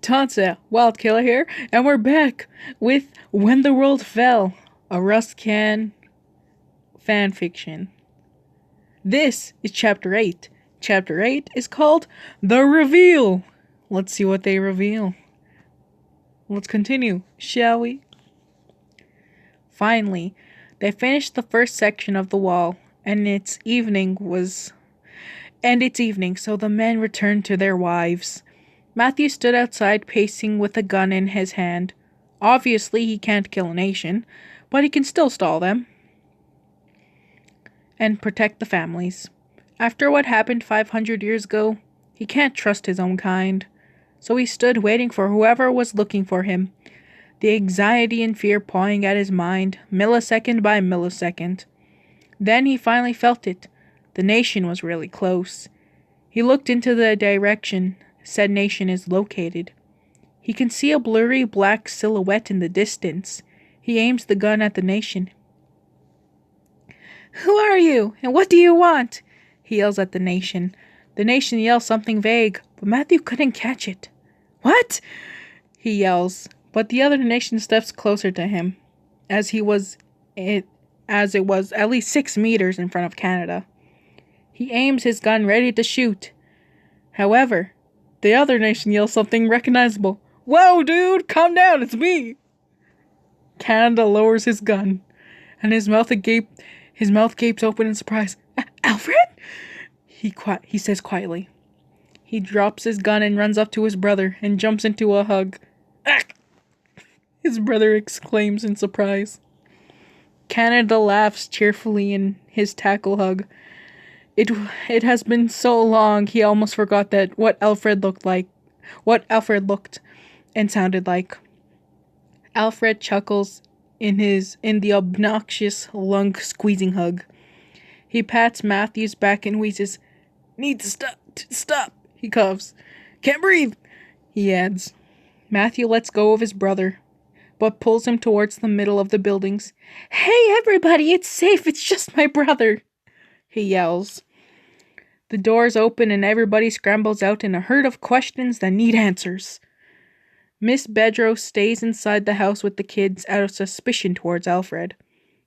Tansa, Wild Killer here, and we're back with When the World Fell, a RusCan fanfiction. This is Chapter 8. Chapter 8 is called The Reveal. Let's see what they reveal. Let's continue, shall we? Finally, they finished the first section of the wall, and it's evening, so the men returned to their wives. Matthew stood outside pacing with a gun in his hand. Obviously, he can't kill a nation, but he can still stall them and protect the families. After what happened 500 years ago, he can't trust his own kind. So he stood waiting for whoever was looking for him, the anxiety and fear pawing at his mind, millisecond by millisecond. Then he finally felt it. The nation was really close. He looked into the direction said nation is located. He can see a blurry black silhouette in the distance. He aims the gun at the nation. "Who are you, and what do you want?" he yells at the nation. The nation yells something vague, but Matthew couldn't catch it. "What?" he yells, but the other nation steps closer to him, as it was at least 6 meters in front of Canada. He aims his gun ready to shoot. However, the other nation yells something recognizable. "Whoa, dude, calm down, it's me!" Canada lowers his gun, and his mouth gapes open in surprise. "Alfred?" He says quietly. He drops his gun and runs up to his brother and jumps into a hug. "Ah!" his brother exclaims in surprise. Canada laughs cheerfully in his tackle hug. It has been so long he almost forgot what Alfred looked and sounded like. Alfred chuckles in the obnoxious lung squeezing hug. He pats Matthew's back and wheezes. "Need to stop," he coughs. "Can't breathe," he adds. Matthew lets go of his brother, but pulls him towards the middle of the buildings. "Hey everybody, it's safe, it's just my brother," he yells. The doors open and everybody scrambles out in a herd of questions that need answers. Miss Bedros stays inside the house with the kids out of suspicion towards Alfred,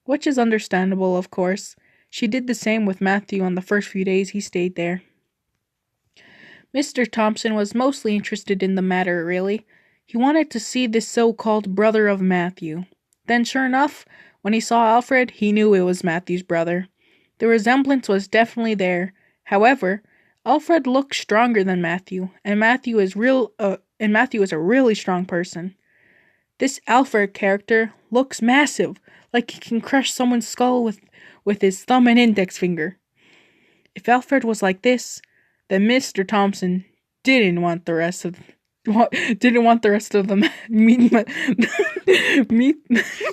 which is understandable, of course. She did the same with Matthew on the first few days he stayed there. Mr. Thompson was mostly interested in the matter, really. He wanted to see this so-called brother of Matthew. Then, sure enough, when he saw Alfred, he knew it was Matthew's brother. The resemblance was definitely there. However, Alfred looked stronger than Matthew, and Matthew is a really strong person. This Alfred character looks massive, like he can crush someone's skull with his thumb and index finger. If Alfred was like this, then Mr. Thompson didn't want the rest of the meet.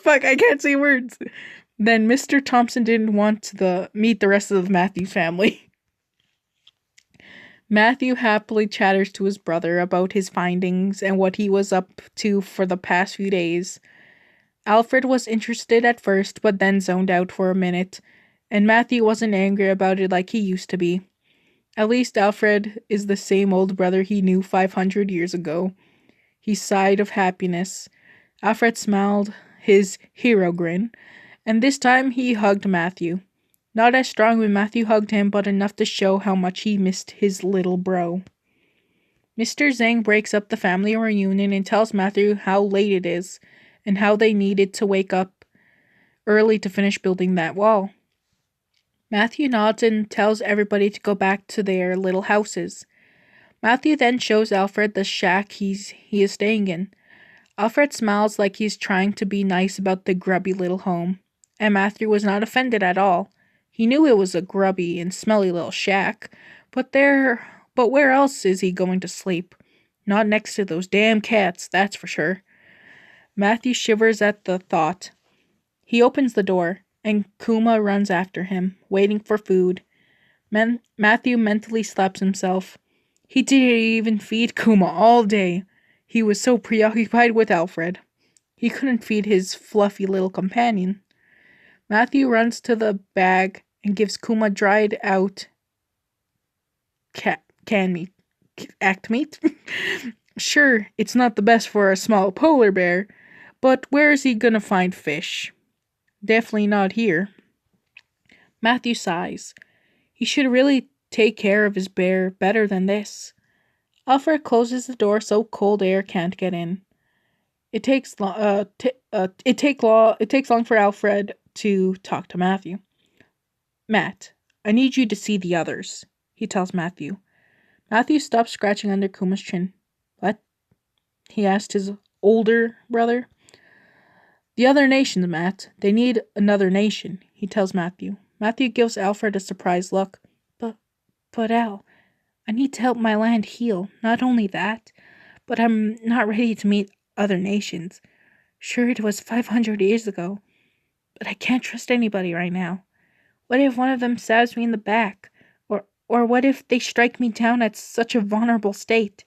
Fuck, I can't say words. Then Mr. Thompson didn't want to meet the rest of the Matthews family. Matthew happily chatters to his brother about his findings and what he was up to for the past few days. Alfred was interested at first, but then zoned out for a minute, and Matthew wasn't angry about it like he used to be. At least Alfred is the same old brother he knew 500 years ago. He sighed of happiness. Alfred smiled his hero grin, and this time he hugged Matthew. Not as strong when Matthew hugged him, but enough to show how much he missed his little bro. Mr. Zhang breaks up the family reunion and tells Matthew how late it is, and how they needed to wake up early to finish building that wall. Matthew nods and tells everybody to go back to their little houses. Matthew then shows Alfred the shack he is staying in. Alfred smiles like he's trying to be nice about the grubby little home, and Matthew was not offended at all. He knew it was a grubby and smelly little shack, but where else is he going to sleep? Not next to those damn cats, that's for sure. Matthew shivers at the thought. He opens the door, and Kuma runs after him, waiting for food. Matthew mentally slaps himself. He didn't even feed Kuma all day. He was so preoccupied with Alfred. He couldn't feed his fluffy little companion. Matthew runs to the bag and gives Kuma dried out act meat. Sure, it's not the best for a small polar bear, but where is he gonna find fish? Definitely not here. Matthew sighs. He should really take care of his bear better than this. Alfred closes the door so cold air can't get in. It takes long for Alfred to talk to Matthew. Matt, I need you to see the others, he tells Matthew. Matthew stops scratching under Kuma's chin. What? He asked his older brother. The other nations, Matt. They need another nation, he tells Matthew. Matthew gives Alfred a surprised look. But Al, I need to help my land heal. Not only that, but I'm not ready to meet other nations. Sure, it was 500 years ago, but I can't trust anybody right now. What if one of them stabs me in the back? Or what if they strike me down at such a vulnerable state?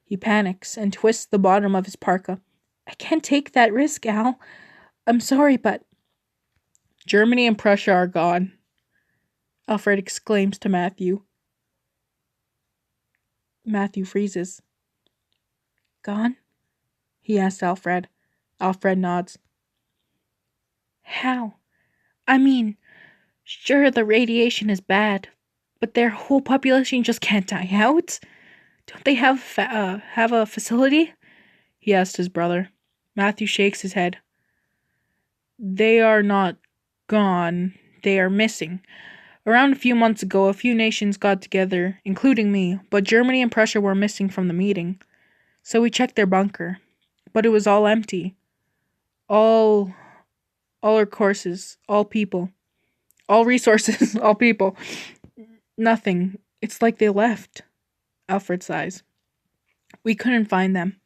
He panics and twists the bottom of his parka. I can't take that risk, Al. I'm sorry, but... Germany and Prussia are gone, Alfred exclaims to Matthew. Matthew freezes. Gone? He asks Alfred. Alfred nods. How? I mean, sure, the radiation is bad, but their whole population just can't die out? Don't they have a facility? He asked his brother. Matthew shakes his head. They are not gone. They are missing. Around a few months ago, a few nations got together, including me, but Germany and Prussia were missing from the meeting. So we checked their bunker, but it was all empty. All our courses, all people, all resources, all people. Nothing. It's like they left. Alfred sighs. We couldn't find them.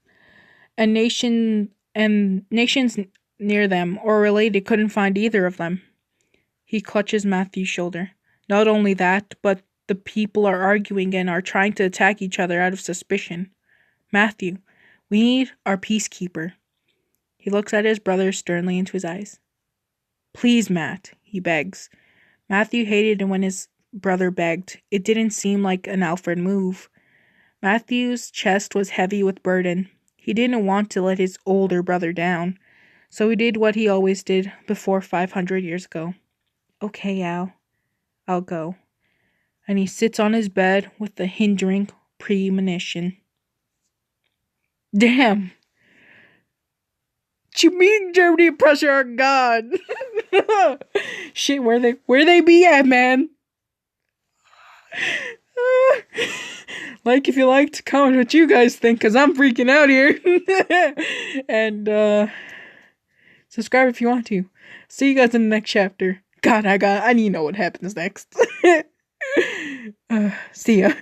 And nations near them or related couldn't find either of them. He clutches Matthew's shoulder. Not only that, but the people are arguing and are trying to attack each other out of suspicion. Matthew, we need our peacekeeper. He looks at his brother sternly into his eyes. Please, Matt, he begs. Matthew hated when his brother begged. It didn't seem like an Alfred move. Matthew's chest was heavy with burden. He didn't want to let his older brother down, so he did what he always did before 500 years ago. Okay, Al. I'll go. And he sits on his bed with the hindering premonition. Damn! You mean Germany and Prussia are gone? Shit, where they be at, man? Like if you liked, comment what you guys think, cause I'm freaking out here. And subscribe if you want to. See you guys in the next chapter. God, I need to know what happens next. See ya.